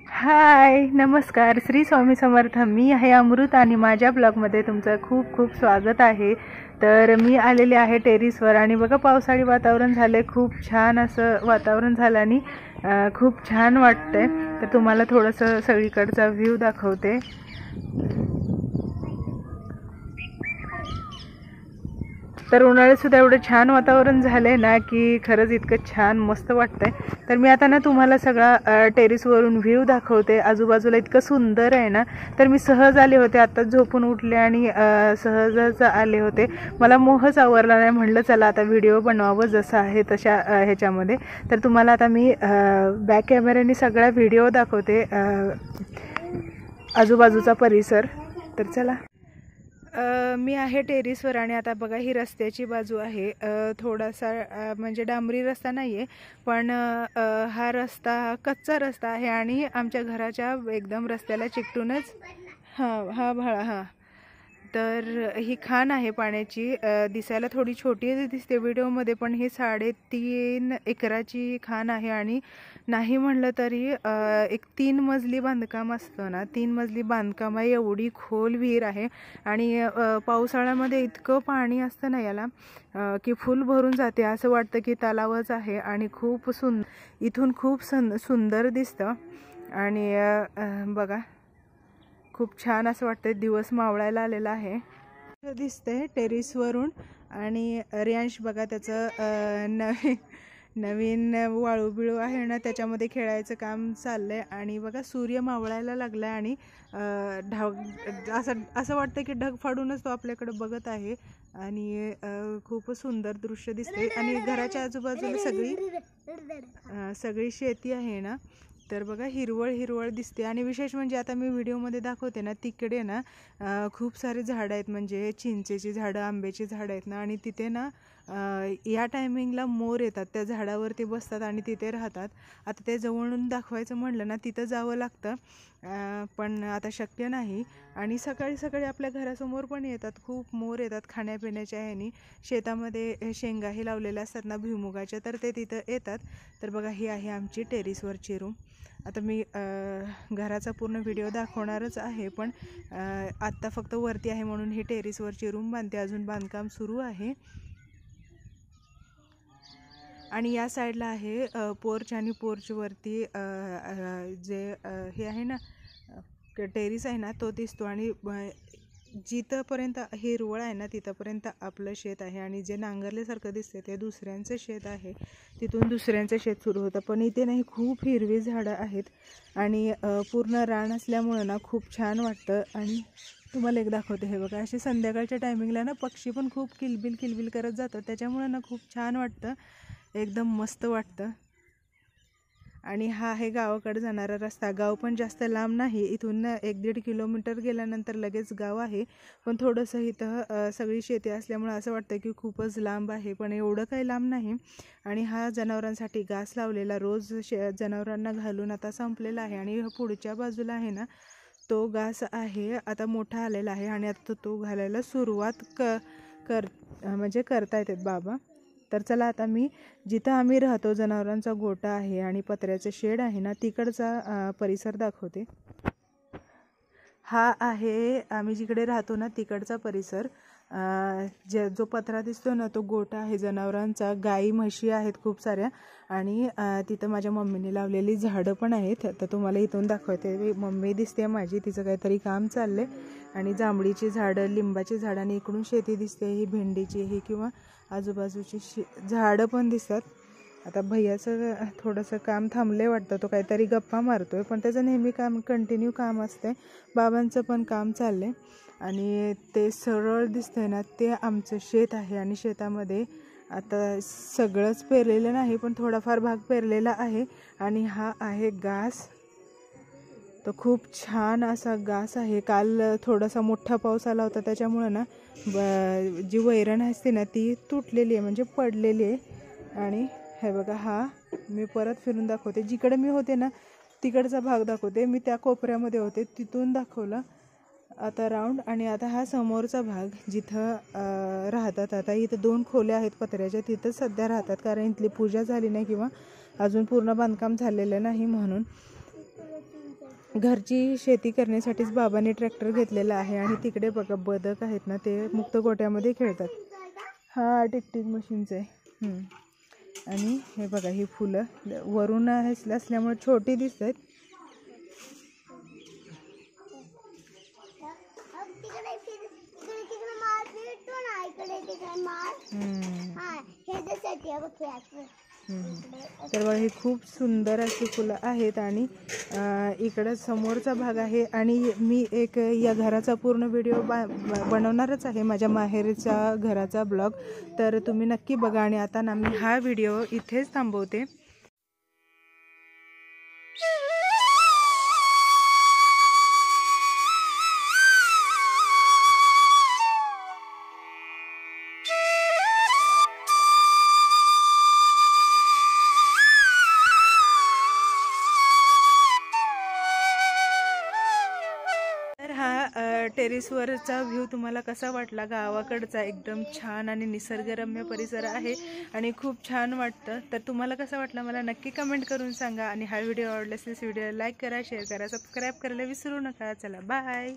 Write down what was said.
हाय, नमस्कार. श्री स्वामी समर्थ. मी आहे अमृत आणि माझ्या ब्लॉगमध्ये तुमचं खूप खूप स्वागत आहे. तर मी आलेले आहे टेरेसवर आणि बघा पावसाळी वातावरण झालं आहे. खूप छान असं वातावरण झालं आणि खूप छान वाटतंय. तर तुम्हाला थोडंसं सगळीकडचा व्ह्यू दाखवते. तर उन्हाळ्यात सुद्धा एवढं छान वातावरण झालंय ना की खरंच इतकं छान मस्त वाटतंय. तर मी आता ना तुम्हाला सगळा टेरेसवरून व्ह्यू दाखवते. आजूबाजूला इतकं सुंदर आहे ना. तर मी सहज आले होते, आता झोपून उठले आणि सहजच आले होते. मला मोहच आवरला नाही. म्हणलं चला आता व्हिडिओ बनवावं जसं आहे तशा ह्याच्यामध्ये. तर तुम्हाला आता मी बॅक कॅमेऱ्याने सगळा व्हिडिओ दाखवते, आजूबाजूचा परिसर. तर चला. मी आहे टेरेसवर आणि आता बघा ही रस्त्याची बाजू आहे. थोडासा म्हणजे डांबरी रस्ता नाही आहे, पण हा रस्ता कच्चा रस्ता आहे आणि आमच्या घराच्या एकदम रस्त्याला चिकटूनच हा भाळा तर ही खाण आहे पाण्याची. दिसायला थोडी छोटी दिसते व्हिडिओमध्ये, पण ही 3.5 एकराची खाण आहे आणि नाही म्हणलं तरी एक 3 मजली बांधकाम असतं ना, 3 मजली बांधकाम आहे. एवढी खोल विहीर आहे आणि पावसाळ्यामध्ये इतकं पाणी असतं ना याला की फुल भरून जाते. असं वाटतं की तलावच आहे आणि खूप इथून खूप सुंदर दिसतं. आणि बघा खूप छान असं वाटतंय. दिवस मावळायला आलेला आहे दिसतंय टेरेसवरून. आणि रियांश बघा त्याचं नवीन वाळू बिळू आहे ना, त्याच्यामध्ये खेळायचं काम चाललंय. आणि बघा सूर्य मावळायला लागलाय आणि असं वाटतं की ढग फाडूनच तो आपल्याकडे बघत आहे. आणि खूप सुंदर दृश्य दिसते. आणि घराच्या आजूबाजूला सगळी शेती आहे ना. तर बघा हिरवळ हिरवळ दिसते. आणि विशेष म्हणजे आता मी व्हिडिओमध्ये दाखवते ना, तिकडे ना खूप सारे झाडं आहेत, म्हणजे चिंचेची झाडं, आंब्याची झाडं आहेत ना. आणि तिथे ना या टायमिंगला मोर येतात, त्या झाडावर ते बसतात आणि तिथे राहतात. आता ते जवळून दाखवायचं म्हणलं ना तिथं जावं लागतं, पण आता शक्य नाही. आणि सकाळी सकाळी आपल्या घरासमोर पण येतात, खूप मोर येतात खाण्यापिण्याच्या ह्यानी. शेतामध्ये शेंगाही लावलेल्या असतात ना भुईमुगाच्या, तर ते तिथं येतात. तर बघा ही आहे आमची टेरेसवरची रूम. आता मी घराचा पूर्ण व्हिडिओ दाखवणारच आहे, पण आत्ता फक्त वरती आहे म्हणून ही टेरेसवरची रूम बांधते. अजून बांधकाम सुरू आहे. आणि या साईडला आहे पोर्च. आणि पोर्चवरती जे हे आहे ना टेरेस आहे ना तो दिसतो. आणि जिथंपर्यंत हिरवळ आहे ना तिथंपर्यंत आपलं शेत आहे. आणि जे नांगरल्यासारखं दिसते ते दुसऱ्यांचं शेत आहे. तिथून दुसऱ्यांचं शेत सुरू होतं, पण इथे नाही, खूप हिरवी झाडं आहेत आणि पूर्ण रान असल्यामुळं ना खूप छान वाटतं. आणि तुम्हाला एक दाखवते, हे बघा असे संध्याकाळच्या टायमिंगला ना पक्षी पण खूप किलबिल किलबिल करत जातात. त्याच्यामुळं ना खूप छान वाटतं, एकदम मस्त वाटतं. आणि हा आहे गावाकडे जाणारा रस्ता. गाव पण जास्त लांब नाही, इथून 1-1.5 किलोमीटर गेल्यानंतर लगेच गाव आहे. पण थोडंसं इथं सगळी शेती असल्यामुळे असं वाटतं की खूपच लांब आहे, पण एवढं काही लांब नाही. आणि हा जनावरांसाठी घास लावलेला रोज जनावरांना घालून आता संपलेला आहे. आणि पुढच्या बाजूला आहे ना तो घास आहे, आता मोठा आलेला आहे आणि आता तो घालायला सुरुवात म्हणजे करता येतात बाबा. तर चला आता मी जिथं आम्ही राहतो, जनावरांचा गोठा आहे आणि पत्र्याचं शेड आहे ना, तिकडचा परिसर दाखवते. हा आहे आम्ही जिकडे राहतो ना तिकडचा परिसर. जो पत्रा दिसतो ना तो गोठा आहे जनावरांचा. गाई म्हशी आहेत खूप साऱ्या. आणि तिथं माझ्या मम्मीने लावलेली झाडं पण आहेत. तर तुम्हाला इथून दाखवते. मम्मी दिसते माझी, तिचं काहीतरी काम चाललंय. आणि जांभळीची झाडं, लिंबाची झाडं, आणि इकडून शेती दिसते, ही भेंडीची ही किंवा आजूबाजूची झाडं पण दिसतात. आता भैयाचं थोडंसं काम थांबले वाटतं, तो काहीतरी गप्पा मारतोय, पण त्याचं नेहमी काम कंटिन्यू काम असते. बाबांचं पण काम चाललंय. आणि ते सरळ दिसतंय ना ते आमचं शेत आहे. आणि शेतामध्ये आता सगळंच पेरलेलं नाही, पण थोडाफार भाग पेरलेला आहे. आणि हा आहे घास. तो खूप छान असा घास आहे. काल थोडासा मोठा पाऊस आला होता, त्याच्यामुळं ना जी वैरण असते ना ती तुटलेली आहे, म्हणजे पडलेली आहे. आणि हे बघा, हा मी परत फिरून दाखवते. जिकडे मी होते ना तिकडचा भाग दाखवते. मी त्या कोपऱ्यामध्ये होते, तिथून दाखवलं आता राऊंड. आणि आता हा समोरचा भाग जिथं राहतात. आता इथं 2 खोल्या आहेत पत्र्याच्या, तिथं सध्या राहतात, कारण इथली पूजा झाली नाही किंवा अजून पूर्ण बांधकाम झालेलं नाही म्हणून. घरची शेती करण्यासाठीच बाबांनी ट्रॅक्टर घेतलेला आहे. आणि तिकडे बघा बदक आहेत ना, ते मुक्त गोट्यामध्ये खेळतात. हा टिकटिक मशीनचं आहे. आणि हे बघा ही फुलं वरून असल्यामुळे छोटी दिसत आहेत. तर बघा ही खूप सुंदर अशी फुलं आहेत. आणि इकडं समोरचा भाग आहे. आणि मी एक या घराचा पूर्ण व्हिडिओ बनवणारच आहे, माझ्या माहेरच्या घराचा ब्लॉग. तर तुम्ही नक्की बघा. आणि आता ना मी हा व्हिडिओ इथेच थांबवते. टेरेसवरचा व्ह्यू तुम्हाला कसा वाटला? गावाकडचा एकदम छान आणि निसर्गरम्य परिसर आहे आणि खूप छान वाटतं. तर तुम्हाला कसा वाटला मला नक्की कमेंट करून सांगा. आणि हा व्हिडिओ आवडला असेल व्हिडिओला लाईक करा, शेअर करा, सबस्क्राईब करायला विसरू नका. चला बाय.